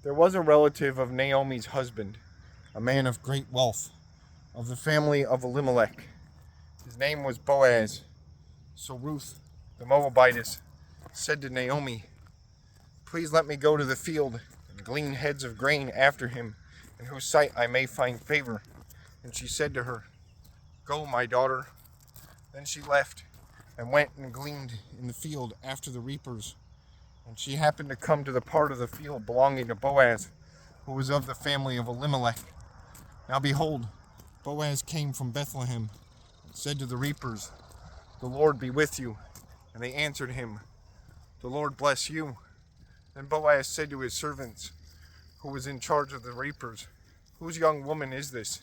There was a relative of Naomi's husband, a man of great wealth, of the family of Elimelech. His name was Boaz. So Ruth, the Moabitess, said to Naomi, "Please let me go to the field and glean heads of grain after him, in whose sight I may find favor." And she said to her, "Go, my daughter." Then she left and went and gleaned in the field after the reapers. And she happened to come to the part of the field belonging to Boaz, who was of the family of Elimelech. Now behold, Boaz came from Bethlehem and said to the reapers, "The Lord be with you." And they answered him, "The Lord bless you." Then Boaz said to his servants, who was in charge of the reapers, "Whose young woman is this?"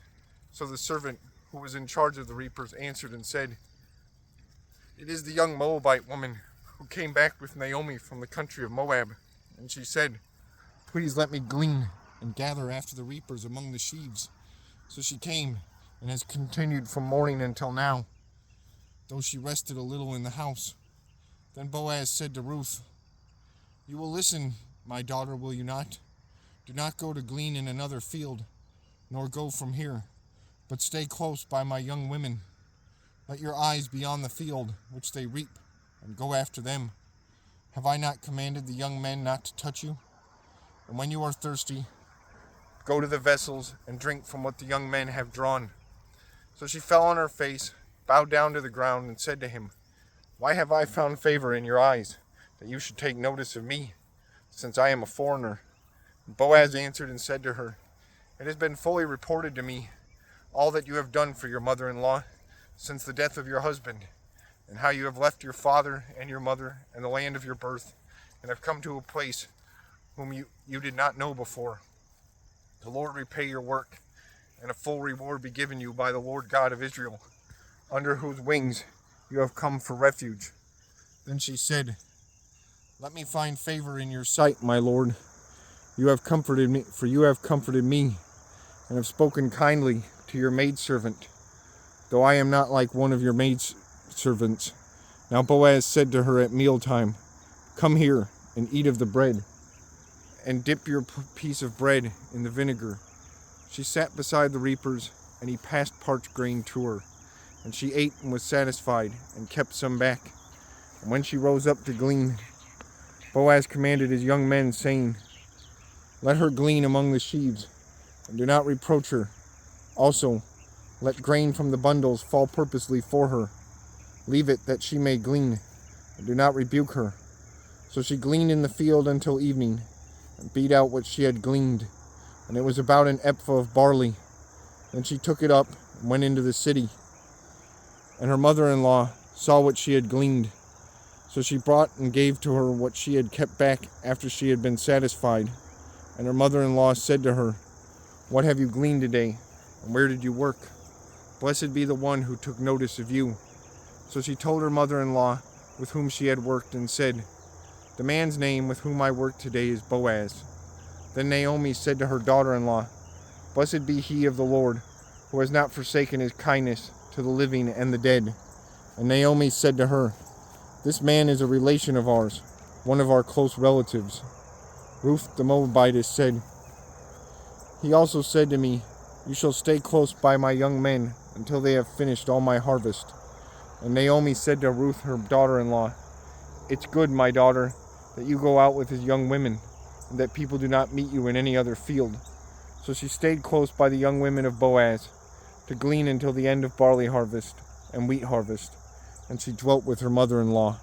So the servant who was in charge of the reapers answered and said, "It is the young Moabite woman who came back with Naomi from the country of Moab." And she said, "Please let me glean and gather after the reapers among the sheaves." So she came and has continued from morning until now, though she rested a little in the house. Then Boaz said to Ruth, "You will listen, my daughter, will you not? Do not go to glean in another field, nor go from here, but stay close by my young women. Let your eyes be on the field which they reap, and go after them. Have I not commanded the young men not to touch you? And when you are thirsty, go to the vessels and drink from what the young men have drawn." So she fell on her face, bowed down to the ground, and said to him, "Why have I found favor in your eyes, that you should take notice of me, since I am a foreigner?" And Boaz answered and said to her, "It has been fully reported to me all that you have done for your mother-in-law since the death of your husband, and how you have left your father and your mother and the land of your birth, and have come to a place whom you did not know before. The Lord repay your work, and a full reward be given you by the Lord God of Israel, under whose wings you have come for refuge." Then she said, "Let me find favor in your sight, my Lord. You have comforted me, for you have comforted me, and have spoken kindly to your maidservant, though I am not like one of your maidservants." Now Boaz said to her at mealtime, "Come here and eat of the bread, and dip your piece of bread in the vinegar." She sat beside the reapers, and he passed parched grain to her. And she ate and was satisfied, and kept some back. And when she rose up to glean, Boaz commanded his young men, saying, "Let her glean among the sheaves, and do not reproach her. Also, let grain from the bundles fall purposely for her. Leave it that she may glean, and do not rebuke her." So she gleaned in the field until evening, and beat out what she had gleaned, and it was about an ephah of barley. Then she took it up and went into the city. And her mother-in-law saw what she had gleaned. So she brought and gave to her what she had kept back after she had been satisfied. And her mother-in-law said to her, "What have you gleaned today, and where did you work? Blessed be the one who took notice of you." So she told her mother-in-law with whom she had worked, and said, "The man's name with whom I work today is Boaz." Then Naomi said to her daughter-in-law, "Blessed be he of the Lord, who has not forsaken his kindness to the living and the dead." And Naomi said to her, "This man is a relation of ours, one of our close relatives." Ruth the Moabitess said, "He also said to me, 'You shall stay close by my young men until they have finished all my harvest.'" And Naomi said to Ruth her daughter-in-law, "It's good, my daughter, that you go out with his young women, and that people do not meet you in any other field." So she stayed close by the young women of Boaz, to glean until the end of barley harvest and wheat harvest, and she dwelt with her mother-in-law.